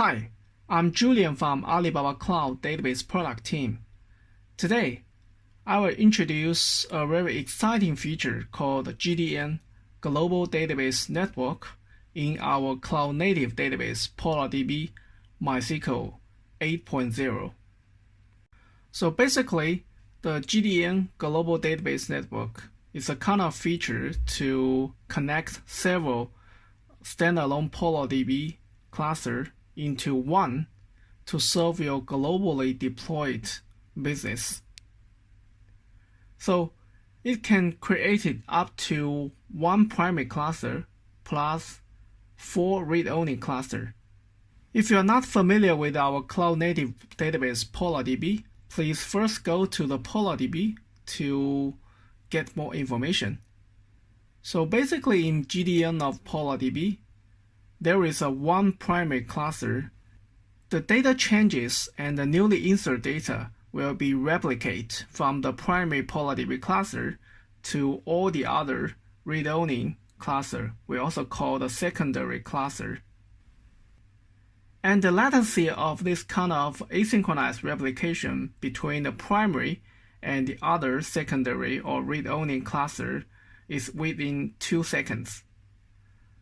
Hi, I'm Julian from Alibaba Cloud Database Product Team. Today, I will introduce a very exciting feature called GDN Global Database Network in our cloud-native database PolarDB MySQL 8.0. So basically, the GDN Global Database Network is a kind of feature to connect several standalone PolarDB clusters into one to serve your globally deployed business. So it can create it up to one primary cluster plus 4 read-only clusters. If you are not familiar with our cloud-native database PolarDB, please first go to the PolarDB to get more information. So basically in GDN of PolarDB, there is a one primary cluster. The data changes and the newly inserted data will be replicated from the primary PolarDB cluster to all the other read-only cluster. We also call the secondary cluster. And the latency of this kind of asynchronous replication between the primary and the other secondary or read-only cluster is within 2 seconds.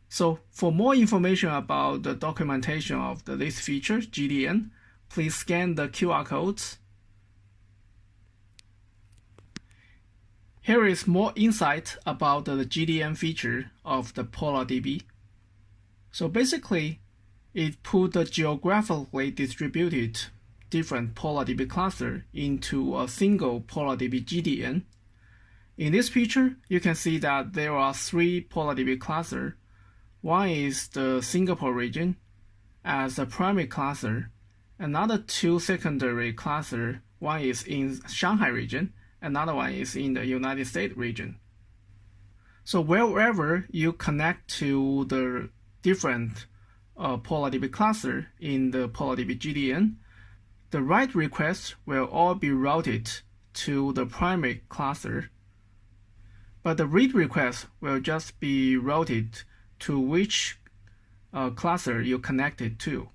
So for more information about the documentation of this feature, GDN, please scan the QR codes. Here is more insight about the GDN feature of the PolarDB. So basically, it put the geographically distributed different PolarDB cluster into a single PolarDB GDN. In this picture, you can see that there are 3 PolarDB clusters. One is the Singapore region as a primary cluster, another 2 secondary clusters. One is in Shanghai region, another one is in the United States region. So wherever you connect to the different PolarDB cluster in the PolarDB GDN, the write requests will all be routed to the primary cluster, but the read request will just be routed to which cluster you connected to.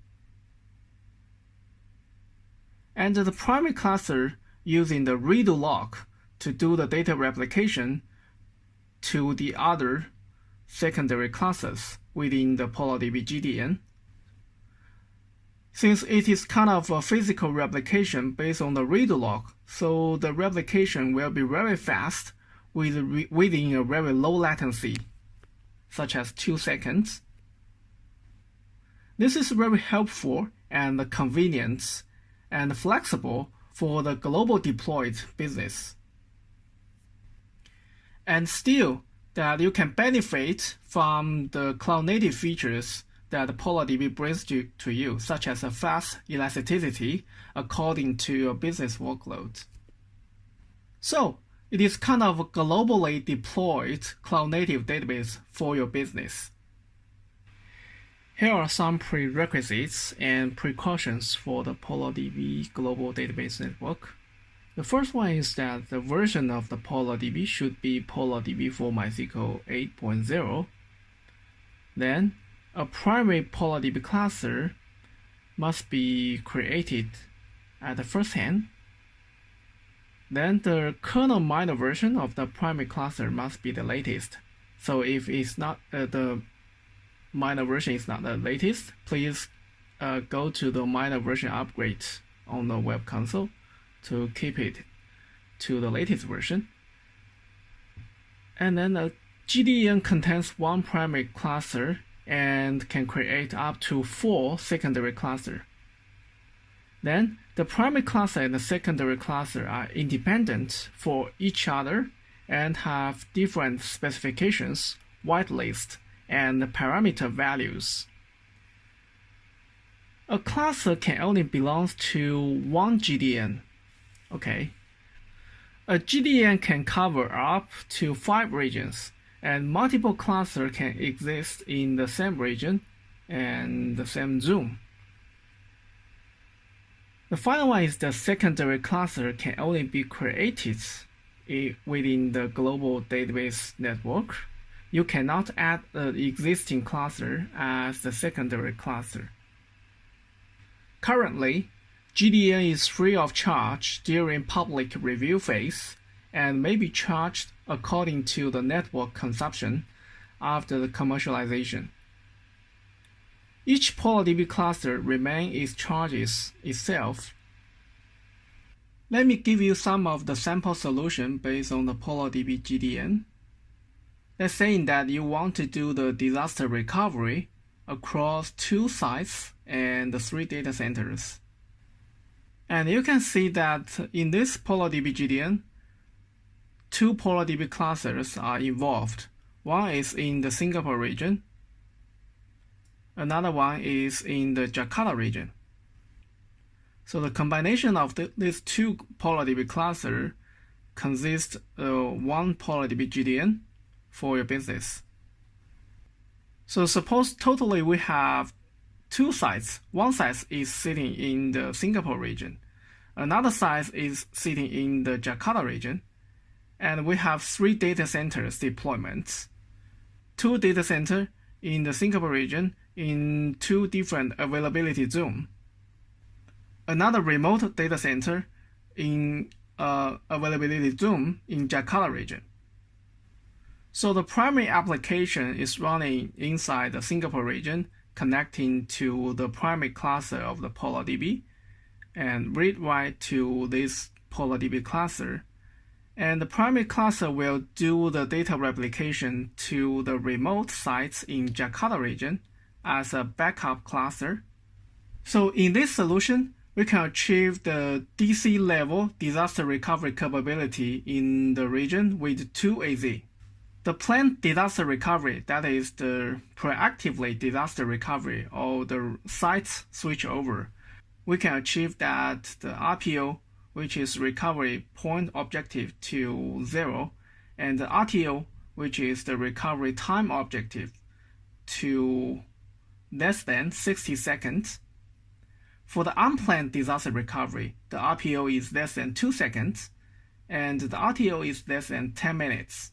And the primary cluster using the redo lock to do the data replication to the other secondary clusters within the PolarDB GDN. Since it is kind of a physical replication based on the redo lock, so the replication will be very fast within a very low latency, such as 2 seconds. This is very helpful and convenient and flexible for the global deployed business. And still, that you can benefit from the cloud-native features that PolarDB brings to you, such as a fast elasticity according to your business workload. So, it is kind of a globally deployed cloud-native database for your business. Here are some prerequisites and precautions for the PolarDB Global Database Network. The first one is that the version of the PolarDB should be PolarDB for MySQL 8.0. Then, a primary PolarDB cluster must be created at the first hand. Then the kernel minor version of the primary cluster must be the latest. So if it's not the minor version is not the latest, please go to the minor version upgrade on the web console to keep it to the latest version. And then the GDN contains one primary cluster and can create up to 4 secondary clusters. Then the primary cluster and the secondary cluster are independent for each other and have different specifications, whitelist, and parameter values. A cluster can only belong to one GDN. Okay. A GDN can cover up to 5 regions, and multiple clusters can exist in the same region and the same zone. The final one is the secondary cluster can only be created within the global database network. You cannot add the existing cluster as the secondary cluster. Currently, GDN is free of charge during public review phase and may be charged according to the network consumption after the commercialization. Each PolarDB cluster remains its charges itself. Let me give you some of the sample solution based on the PolarDB GDN. Let's say that you want to do the disaster recovery across 2 sites and 3 data centers. And you can see that in this PolarDB GDN, 2 PolarDB clusters are involved. One is in the Singapore region. Another one is in the Jakarta region. So the combination of these 2 PolarDB clusters consists of 1 PolarDB GDN for your business. So suppose totally we have 2 sites. One site is sitting in the Singapore region. Another site is sitting in the Jakarta region. And we have 3 data centers deployments. 2 data centers in the Singapore region in 2 different availability zones. Another remote data center in availability zone in Jakarta region. So the primary application is running inside the Singapore region, connecting to the primary cluster of the PolarDB and read-write to this PolarDB cluster. And the primary cluster will do the data replication to the remote sites in Jakarta region as a backup cluster. So in this solution, we can achieve the DC level disaster recovery capability in the region with 2 AZ. The planned disaster recovery, that is the proactively disaster recovery or the site switchover, we can achieve that the RPO, which is recovery point objective, to 0, and the RTO, which is the recovery time objective, to less than 60 seconds. For the unplanned disaster recovery, the RPO is less than 2 seconds, and the RTO is less than 10 minutes.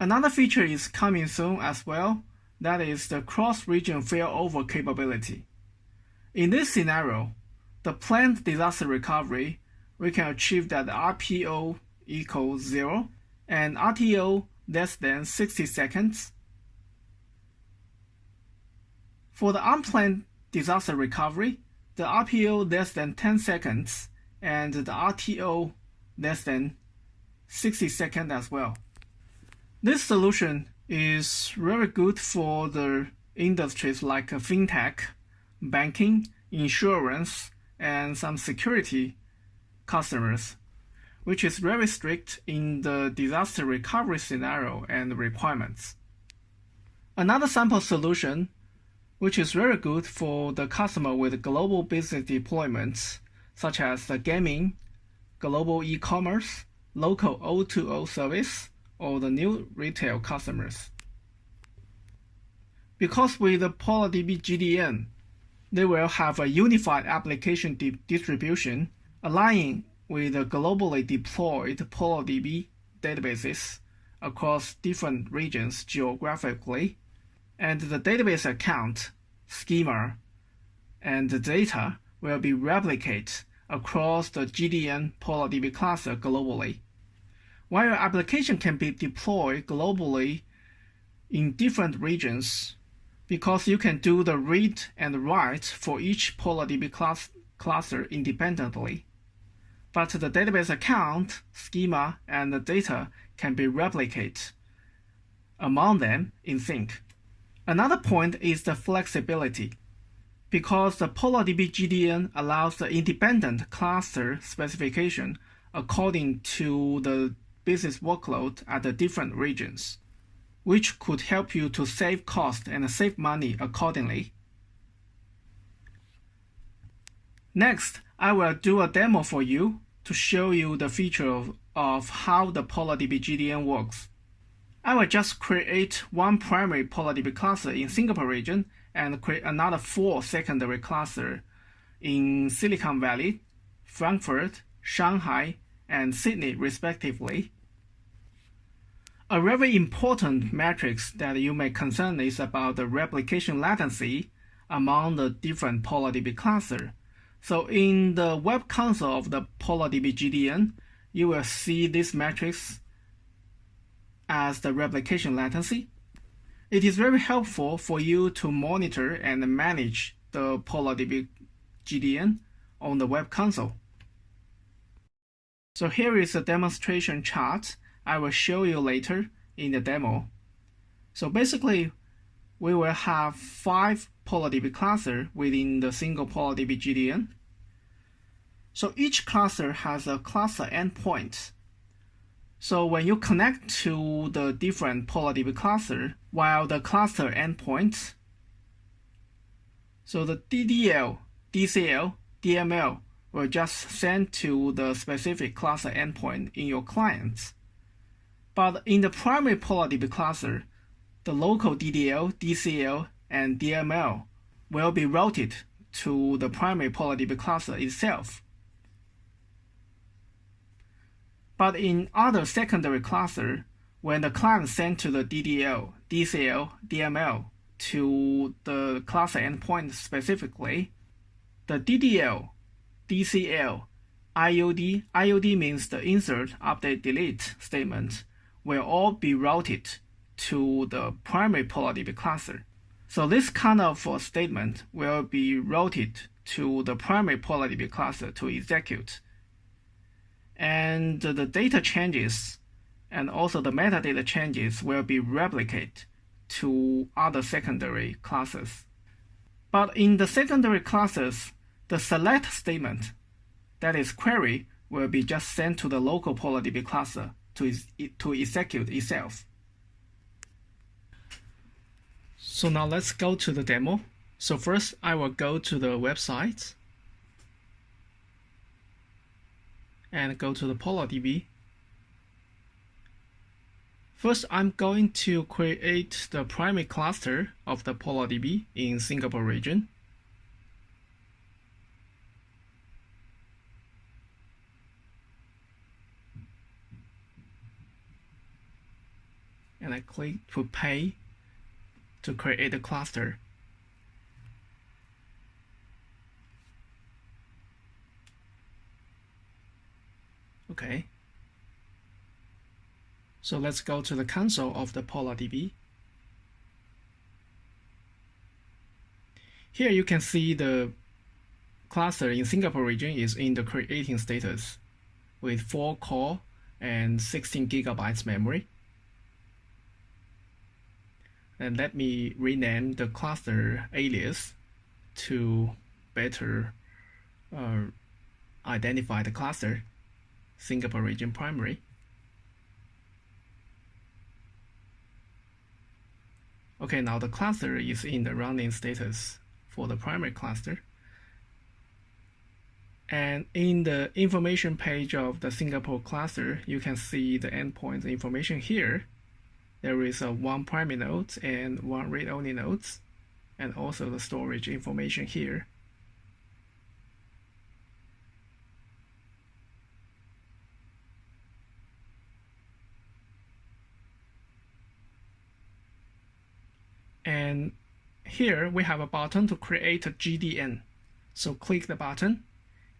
Another feature is coming soon as well, that is the cross-region failover capability. In this scenario, the planned disaster recovery, we can achieve that the RPO equals 0 and RTO less than 60 seconds. For the unplanned disaster recovery, the RPO less than 10 seconds and the RTO less than 60 seconds as well. This solution is very good for the industries like fintech, banking, insurance, and some security customers, which is very strict in the disaster recovery scenario and requirements. Another sample solution, which is very good for the customer with global business deployments, such as the gaming, global e-commerce, local O2O service, or the new retail customers. Because with the PolarDB GDN, they will have a unified application distribution aligning with the globally deployed PolarDB databases across different regions geographically, and the database account, schema, and the data will be replicated across the GDN PolarDB cluster globally. While your application can be deployed globally in different regions, because you can do the read and write for each PolarDB cluster independently. But the database account, schema, and the data can be replicated among them in sync. Another point is the flexibility. Because the PolarDB GDN allows the independent cluster specification according to the business workload at the different regions, which could help you to save cost and save money accordingly. Next, I will do a demo for you to show you the feature of how the PolarDB GDN works. I will just create one primary PolarDB cluster in Singapore region and create another 4 secondary clusters in Silicon Valley, Frankfurt, Shanghai, and Sydney respectively. A very important metric that you may concern is about the replication latency among the different PolarDB clusters, So in the web console of the PolarDB GDN, you will see this matrix as the replication latency. It is very helpful for you to monitor and manage the PolarDB GDN on the web console. So here is a demonstration chart I will show you later in the demo. So basically, we will have 5 PolarDB clusters within the single PolarDB GDN. So each cluster has a cluster endpoint. So when you connect to the different PolarDB cluster, while the cluster endpoints, so the DDL, DCL, DML will just send to the specific cluster endpoint in your clients. But in the primary PolarDB cluster, the local DDL, DCL, and DML will be routed to the primary PolarDB cluster itself. But in other secondary cluster, when the client sends to the DDL, DCL, DML to the cluster endpoint specifically, the DDL, DCL, IOD means the insert, update, delete statement, will all be routed to the primary PolarDB cluster. So this kind of statement will be routed to the primary PolarDB cluster to execute. And the data changes and also the metadata changes will be replicated to other secondary classes. But in the secondary classes, the select statement, that is query, will be just sent to the local PolarDB cluster to execute itself. So now let's go to the demo. So first I will go to the website and go to the PolarDB. First, I'm going to create the primary cluster of the PolarDB in Singapore region. And I click Prepare to create the cluster. Okay. So let's go to the console of the PolarDB. Here you can see the cluster in Singapore region is in the creating status with 4 core and 16 gigabytes memory. And let me rename the cluster alias to better identify the cluster, Singapore region primary. Okay, now the cluster is in the running status for the primary cluster. And in the information page of the Singapore cluster, you can see the endpoint information here. There is a 1 primary node and 1 read-only nodes, and also the storage information here. And here we have a button to create a GDN. So click the button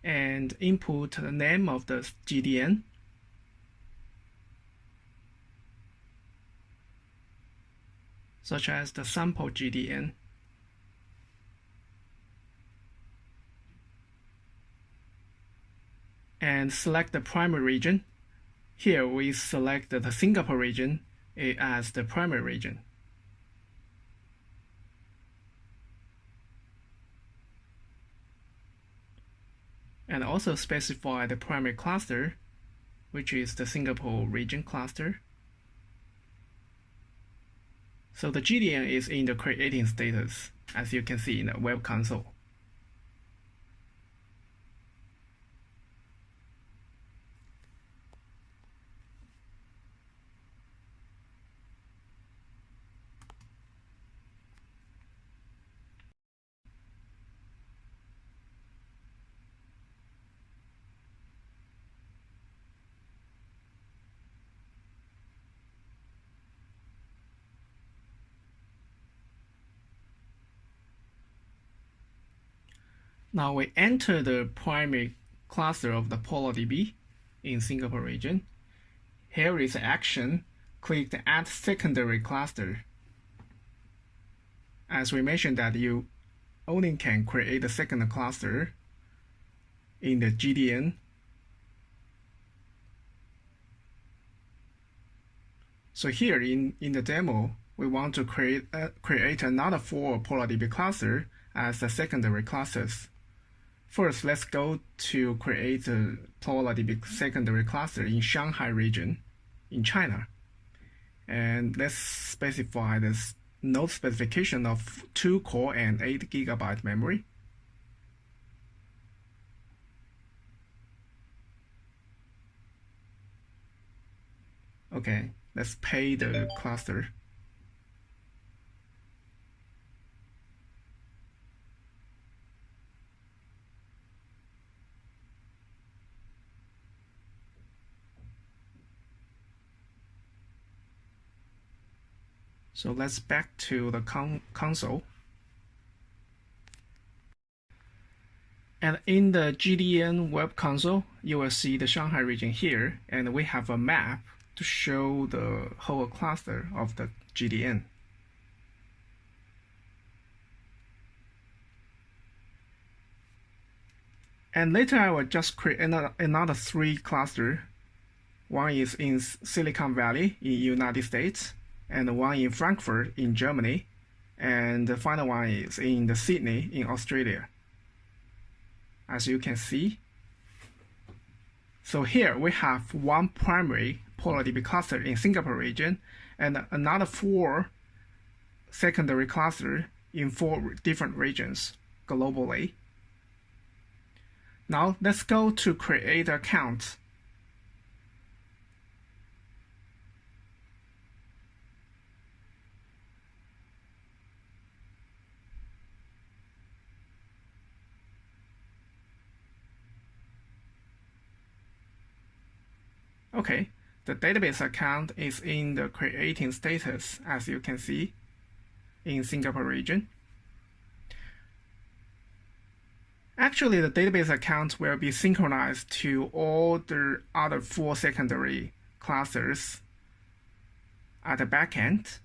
and input the name of the GDN. Such as the sample GDN. And select the primary region. Here we select the Singapore region as the primary region. And also specify the primary cluster, which is the Singapore region cluster. So the GDN is in the creating status, as you can see in the web console. Now we enter the primary cluster of the PolarDB in Singapore region. Here is the action. Click the Add Secondary Cluster. As we mentioned that you only can create a second cluster in the GDN. So here in the demo, we want to create another 4 PolarDB cluster as the secondary clusters. First, let's go to create a PolarDB secondary cluster in Shanghai region in China. And let's specify this node specification of 2 core and 8 GB memory. Okay, let's pay the cluster. So let's back to the console. And in the GDN web console, you will see the Shanghai region here, and we have a map to show the whole cluster of the GDN. And later I will just create another 3 clusters. One is in Silicon Valley in United States, and one in Frankfurt in Germany, and the final one is in the Sydney in Australia. As you can see. So here we have one primary PolarDB cluster in Singapore region and another 4 secondary clusters in 4 different regions globally. Now let's go to create account. Okay, the database account is in the creating status, as you can see, in Singapore region. Actually, the database account will be synchronized to all the other 4 secondary clusters at the backend.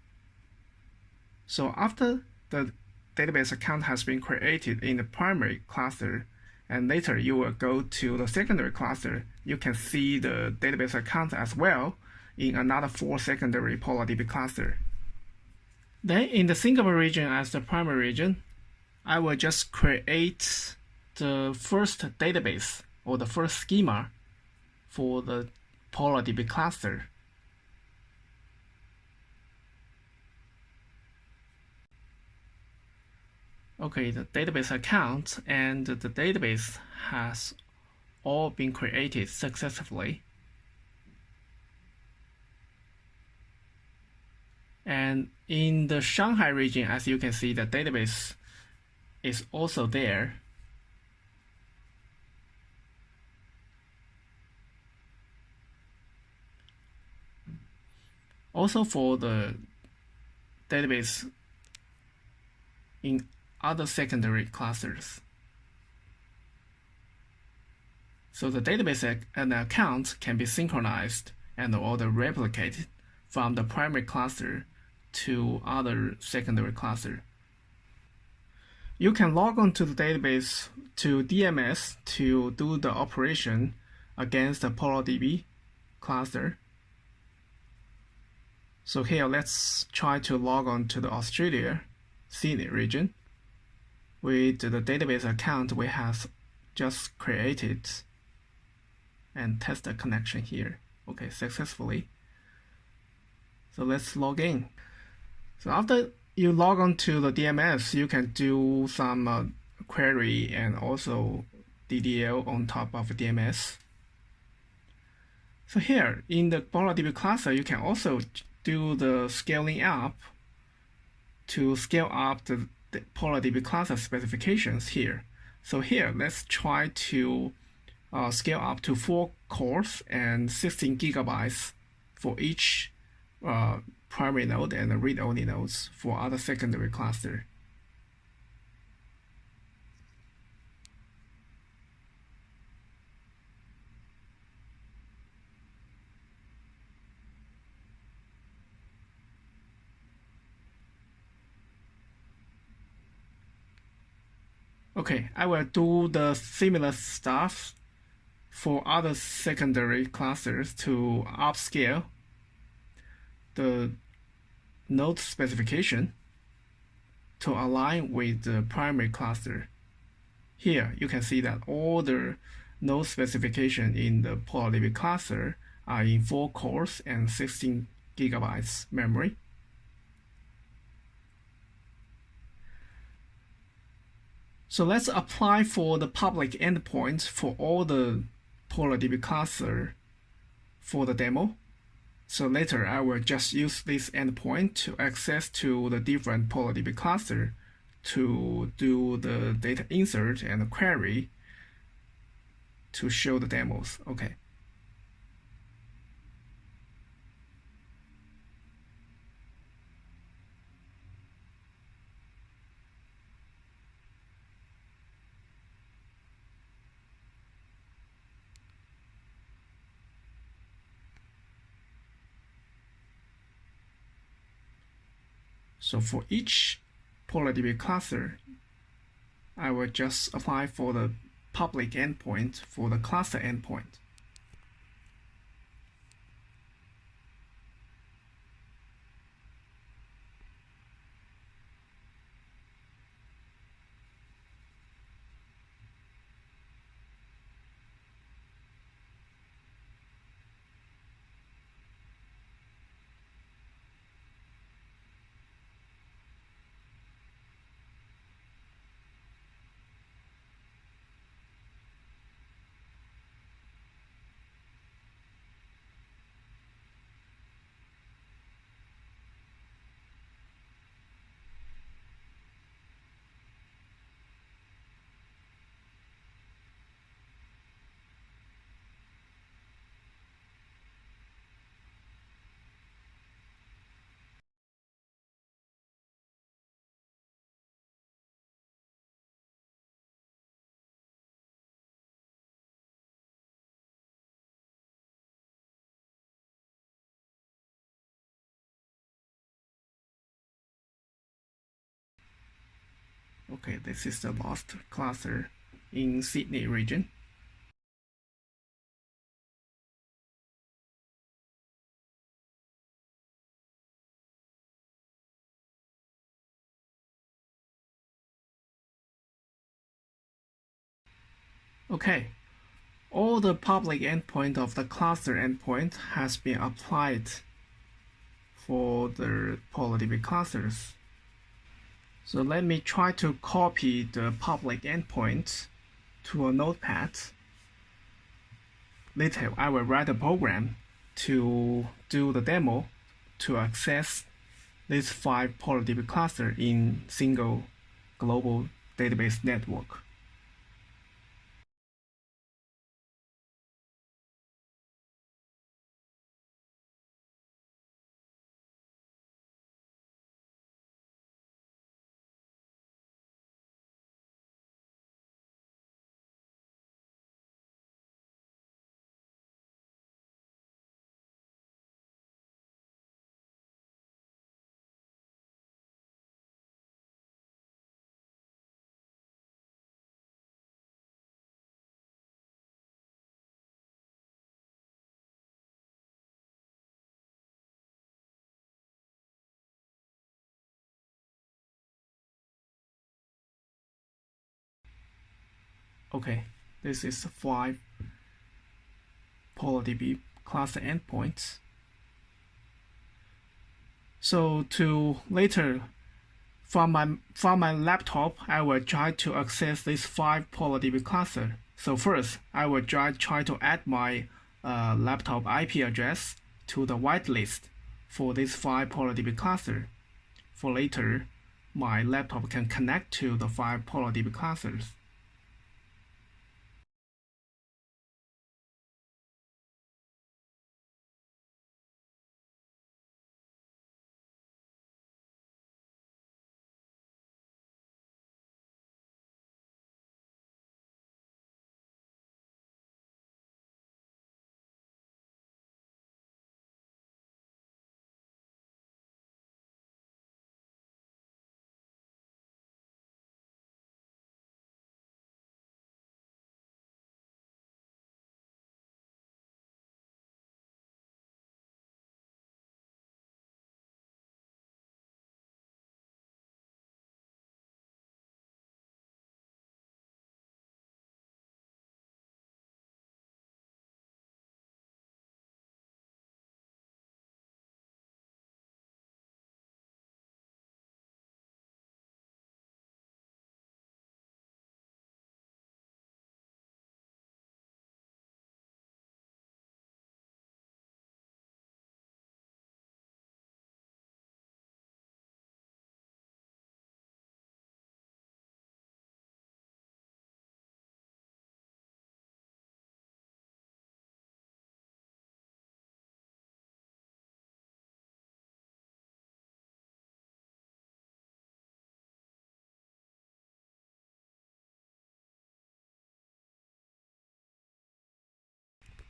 So after the database account has been created in the primary cluster, and later you will go to the secondary cluster, you can see the database account as well in another 4 secondary PolarDB cluster. Then in the Singapore region as the primary region, I will just create the first database or the first schema for the PolarDB cluster. Okay, the database account and the database has all been created successfully. And in the Shanghai region, as you can see, the database is also there. Also for the database in other secondary clusters. So the database and account can be synchronized and order replicated from the primary cluster to other secondary cluster. You can log on to the database to DMS to do the operation against the PolarDB cluster. So here, let's try to log on to the Australia Sydney region with the database account we have just created and test the connection here. Okay, successfully. So let's log in. So after you log on to the DMS, you can do some query and also DDL on top of DMS. So here in the PolarDB cluster, you can also do the scaling up to scale up the PolarDB cluster specifications here. So here, let's try to scale up to 4 cores and 16 GB for each primary node and the read-only nodes for other secondary cluster. Okay, I will do the similar stuff for other secondary clusters to upscale the node specification to align with the primary cluster. Here you can see that all the node specification in the PolarDB cluster are in 4 cores and 16 gigabytes memory. So let's apply for the public endpoints for all the PolarDB cluster for the demo. So later I will just use this endpoint to access to the different PolarDB cluster to do the data insert and query to show the demos. Okay. So for each PolarDB cluster, I will just apply for the public endpoint for the cluster endpoint. Okay, this is the last cluster in Sydney region. Okay, all the public endpoint of the cluster endpoint has been applied for the PolarDB clusters. So let me try to copy the public endpoint to a notepad. Later, I will write a program to do the demo to access these 5 PolarDB clusters in single global database network. Okay, this is 5 PolarDB cluster endpoints. So to later, from my laptop, I will try to access this 5 PolarDB cluster. So first, I will try to add my laptop IP address to the whitelist for this 5 PolarDB cluster. For later, my laptop can connect to the 5 PolarDB clusters.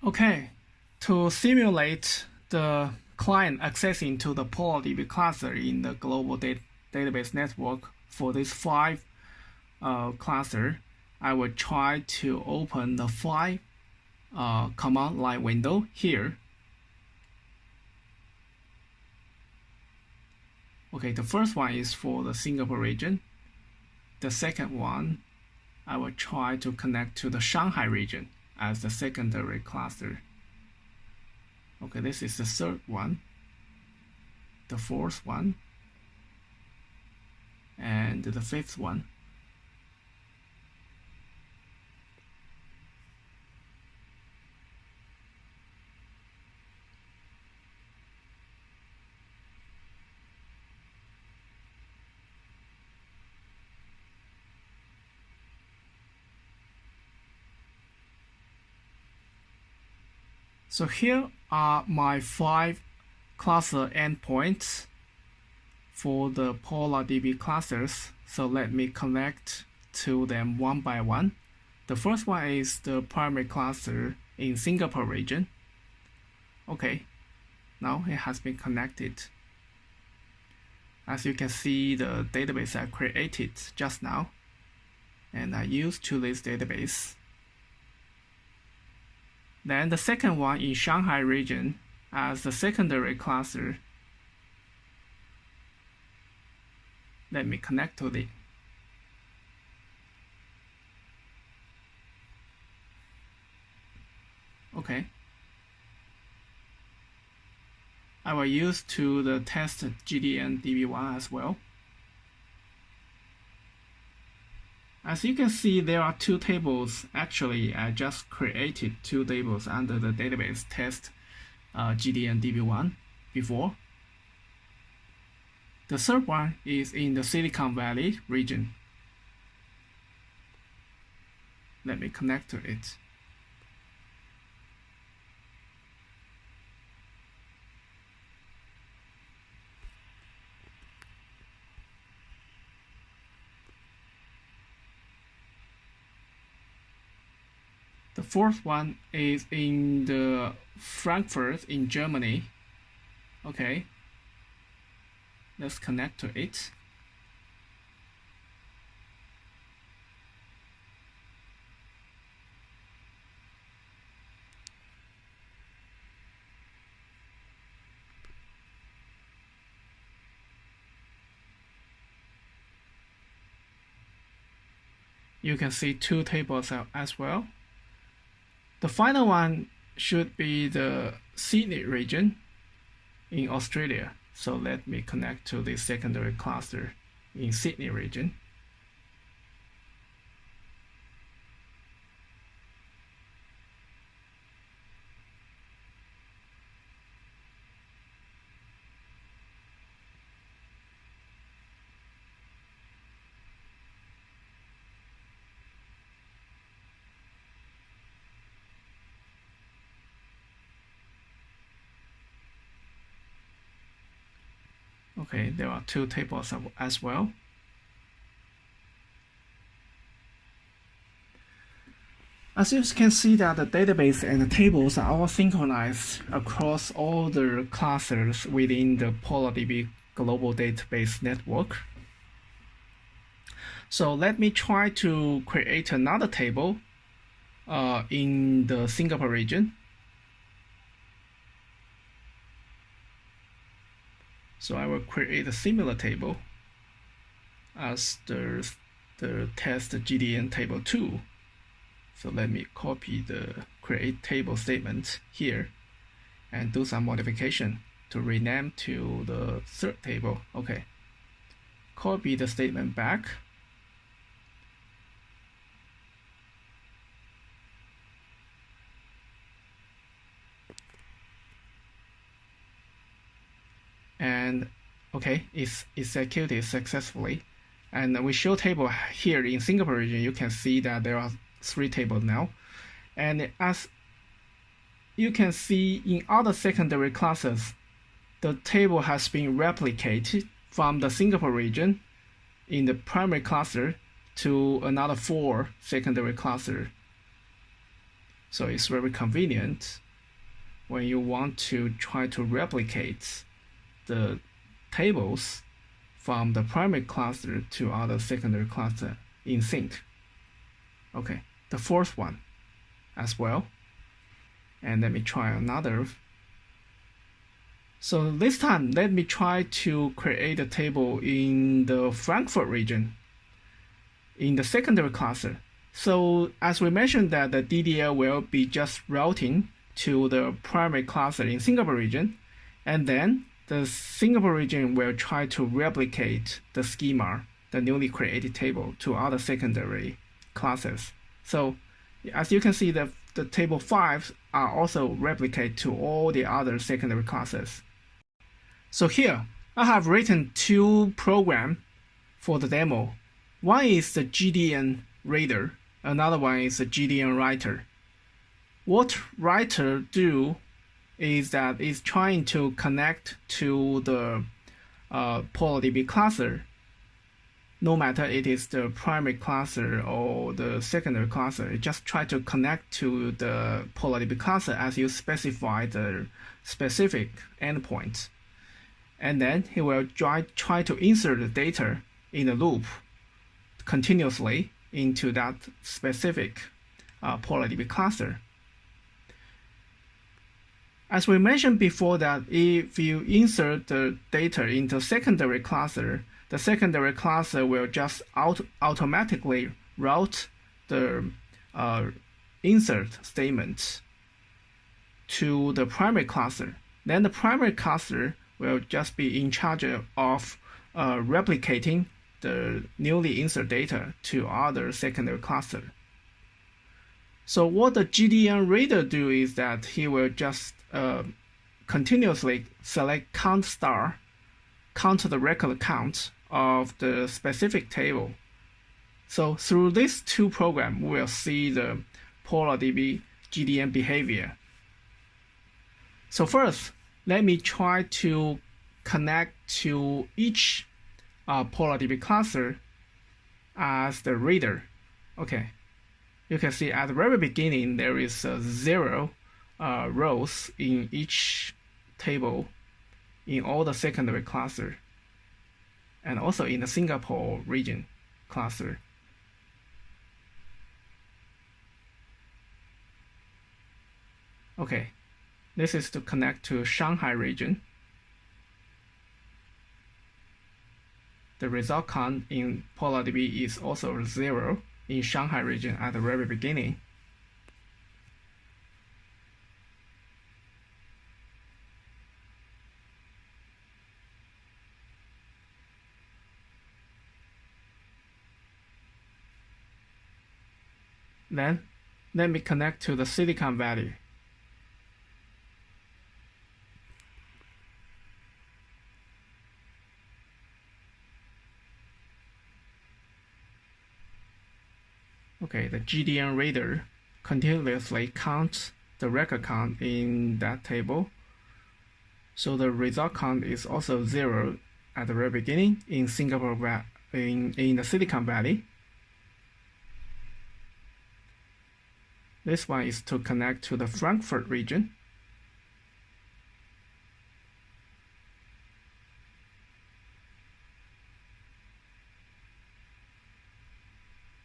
Okay, to simulate the client accessing to the PolarDB cluster in the global database network for this 5 cluster, I will try to open the 5 command line window here. Okay, the first one is for the Singapore region. The second one, I will try to connect to the Shanghai region as the secondary cluster. Okay, this is the third one, the fourth one, and the fifth one. So here are my 5 cluster endpoints for the PolarDB clusters. So let me connect to them one by one. The first one is the primary cluster in Singapore region. Okay, now it has been connected. As you can see, the database I created just now, and I used to this database. Then the second one in Shanghai region as the secondary cluster. Let me connect to it. Okay. I will use to the test GDN DB1 as well. As you can see, there are 2 tables. Actually, I just created 2 tables under the database test GDN DB1 before. The third one is in the Silicon Valley region. Let me connect to it. The fourth one is in the Frankfurt in Germany. Okay, let's connect to it. You can see 2 tables as well. The final one should be the Sydney region in Australia. So let me connect to the secondary cluster in Sydney region. Okay, there are 2 tables as well. As you can see that the database and the tables are all synchronized across all the clusters within the PolarDB global database network. So let me try to create another table in the Singapore region. So I will create a similar table as the test GDN table 2. So let me copy the create table statement here and do some modification to rename to the third table. Okay. Copy the statement back. And okay, it's executed successfully. And we show table here in Singapore region. You can see that there are 3 tables now. And as you can see in other secondary classes, the table has been replicated from the Singapore region in the primary cluster to another 4 secondary cluster. So it's very convenient when you want to try to replicate the tables from the primary cluster to other secondary cluster in sync. Okay, the fourth one as well. And let me try another. So this time, let me try to create a table in the Frankfurt region in the secondary cluster. So as we mentioned that the DDL will be just routing to the primary cluster in Singapore region, and then the Singapore region will try to replicate the schema, the newly created table, to other secondary classes. So as you can see, the table 5 are also replicate to all the other secondary classes. So here, I have written two programs for the demo. One is the GDN reader, another one is the GDN writer. What writer do is that it's trying to connect to the PolarDB cluster, no matter it is the primary cluster or the secondary cluster. It just try to connect to the PolarDB cluster as you specify the specific endpoint. And then he will try to insert the data in a loop continuously into that specific PolarDB cluster. As we mentioned before, that if you insert the data into secondary cluster, the secondary cluster will just automatically route the insert statement to the primary cluster. Then the primary cluster will just be in charge of replicating the newly inserted data to other secondary cluster. So what the GDN reader do is that he will just continuously select count star, count the record count of the specific table. So through these two programs, we'll see the PolarDB GDN behavior. So first, let me try to connect to each PolarDB cluster as the reader. Okay, you can see at the very beginning there is 0 rows in each table in all the secondary cluster, and also in the Singapore region cluster. Okay, this is to connect to Shanghai region. The result count in PolarDB is also 0 in Shanghai region at the very beginning. Then, let me connect to the Silicon Valley. Okay, the GDN reader continuously counts the record count in that table. So the result count is also 0 at the very beginning in Singapore in the Silicon Valley. This one is to connect to the Frankfurt region.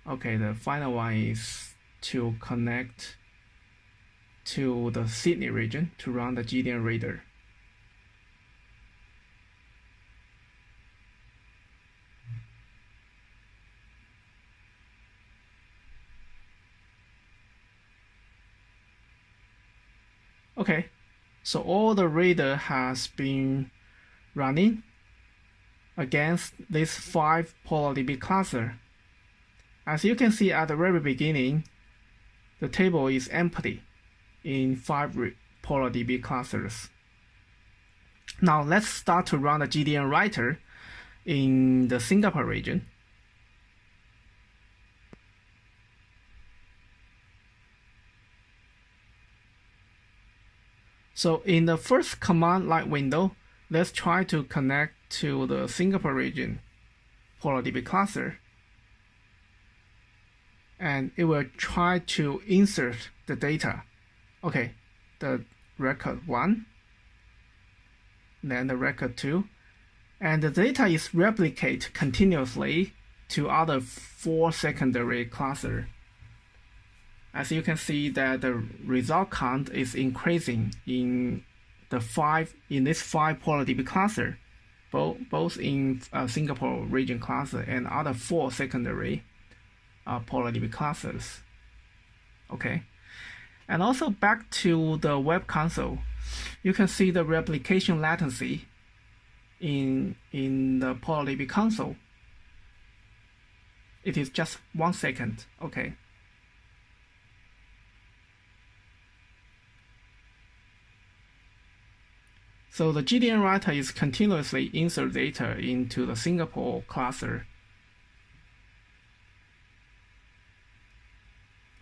Okay, the final one is to connect to the Sydney region to run the GDN reader. Okay, so all the reader has been running against this 5 PolarDB cluster. As you can see at the very beginning, the table is empty in 5 PolarDB clusters. Now let's start to run the GDN writer in the Singapore region. So in the first command line window, let's try to connect to the Singapore region PolarDB cluster. And it will try to insert the data. Okay, the record 1, then the record 2, and the data is replicated continuously to other 4 secondary clusters. As you can see that the result count is increasing in this 5 PolarDB cluster, both in Singapore region cluster and other 4 secondary PolarDB clusters. Okay, and also back to the web console, you can see the replication latency in the PolarDB console. It is just 1 second. Okay. So the GDN writer is continuously insert data into the Singapore cluster.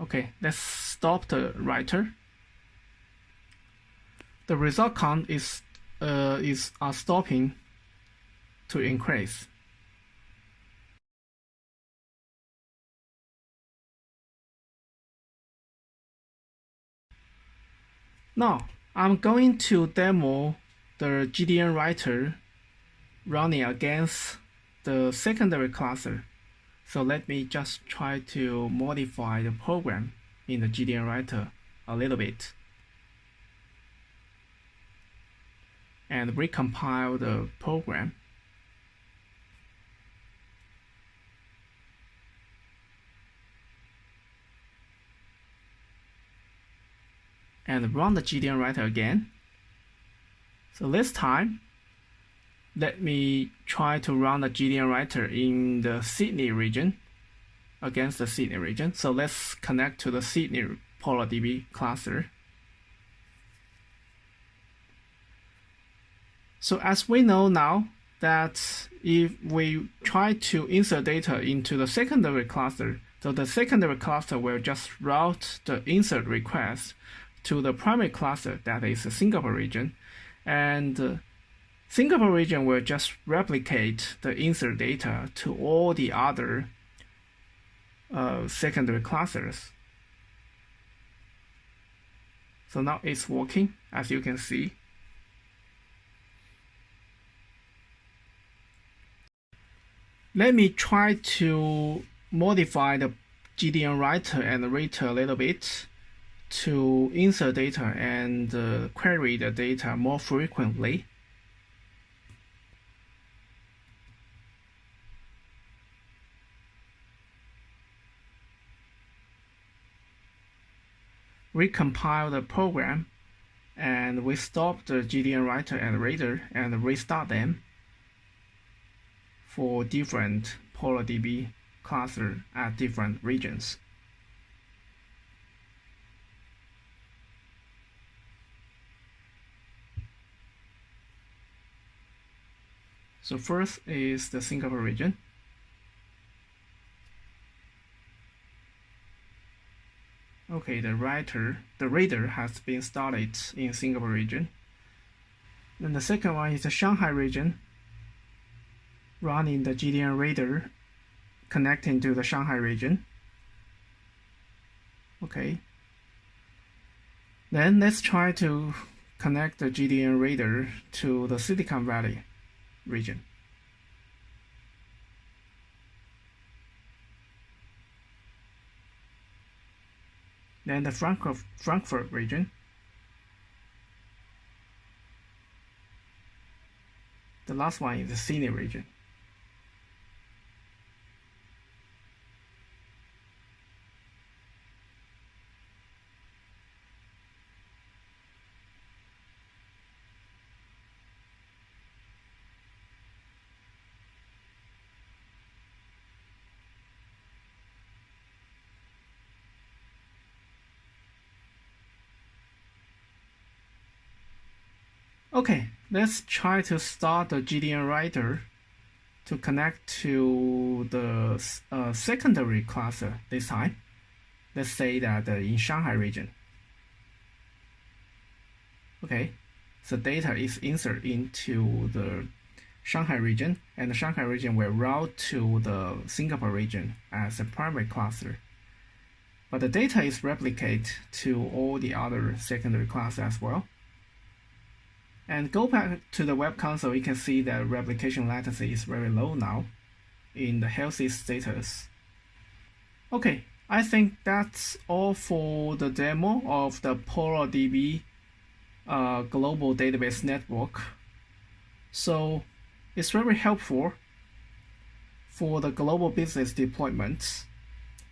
Okay, let's stop the writer. The result count is stopping to increase. Now I'm going to demo the GDN writer running against the secondary cluster. So let me just try to modify the program in the GDN writer a little bit and recompile the program. And run the GDN writer again. So this time, let me try to run the GDN writer in the Sydney region against the Sydney region. So let's connect to the Sydney PolarDB cluster. So as we know now that if we try to insert data into the secondary cluster, so the secondary cluster will just route the insert request to the primary cluster, that is the Singapore region, and Singapore region will just replicate the insert data to all the other secondary clusters. So now it's working, as you can see. Let me try to modify the GDN writer and reader a little bit to insert data and query the data more frequently. Recompile the program, and we stop the GDN writer and reader and restart them for different PolarDB clusters at different regions. So first is the Singapore region. Okay, the reader has been started in Singapore region. Then the second one is the Shanghai region, running the GDN reader connecting to the Shanghai region. Okay. Then let's try to connect the GDN reader to the Silicon Valley region. Then the Frankfurt region. The last one is the Sydney region. Okay, let's try to start the GDN writer to connect to the secondary cluster this time. Let's say that in Shanghai region. Okay, so data is inserted into the Shanghai region, and the Shanghai region will route to the Singapore region as a primary cluster. but the data is replicated to all the other secondary classes as well. And go back to the web console, you can see that replication latency is very low now in the healthy status. Okay, I think that's all for the demo of the PolarDB global database network. So it's very helpful for the global business deployments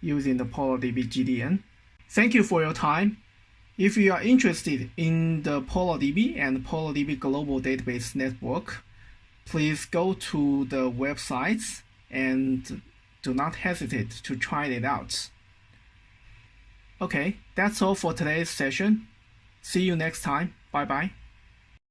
using the PolarDB GDN. Thank you for your time. If you are interested in the PolarDB and PolarDB Global Database Network, please go to the websites and do not hesitate to try it out. Okay, that's all for today's session. See you next time. Bye bye.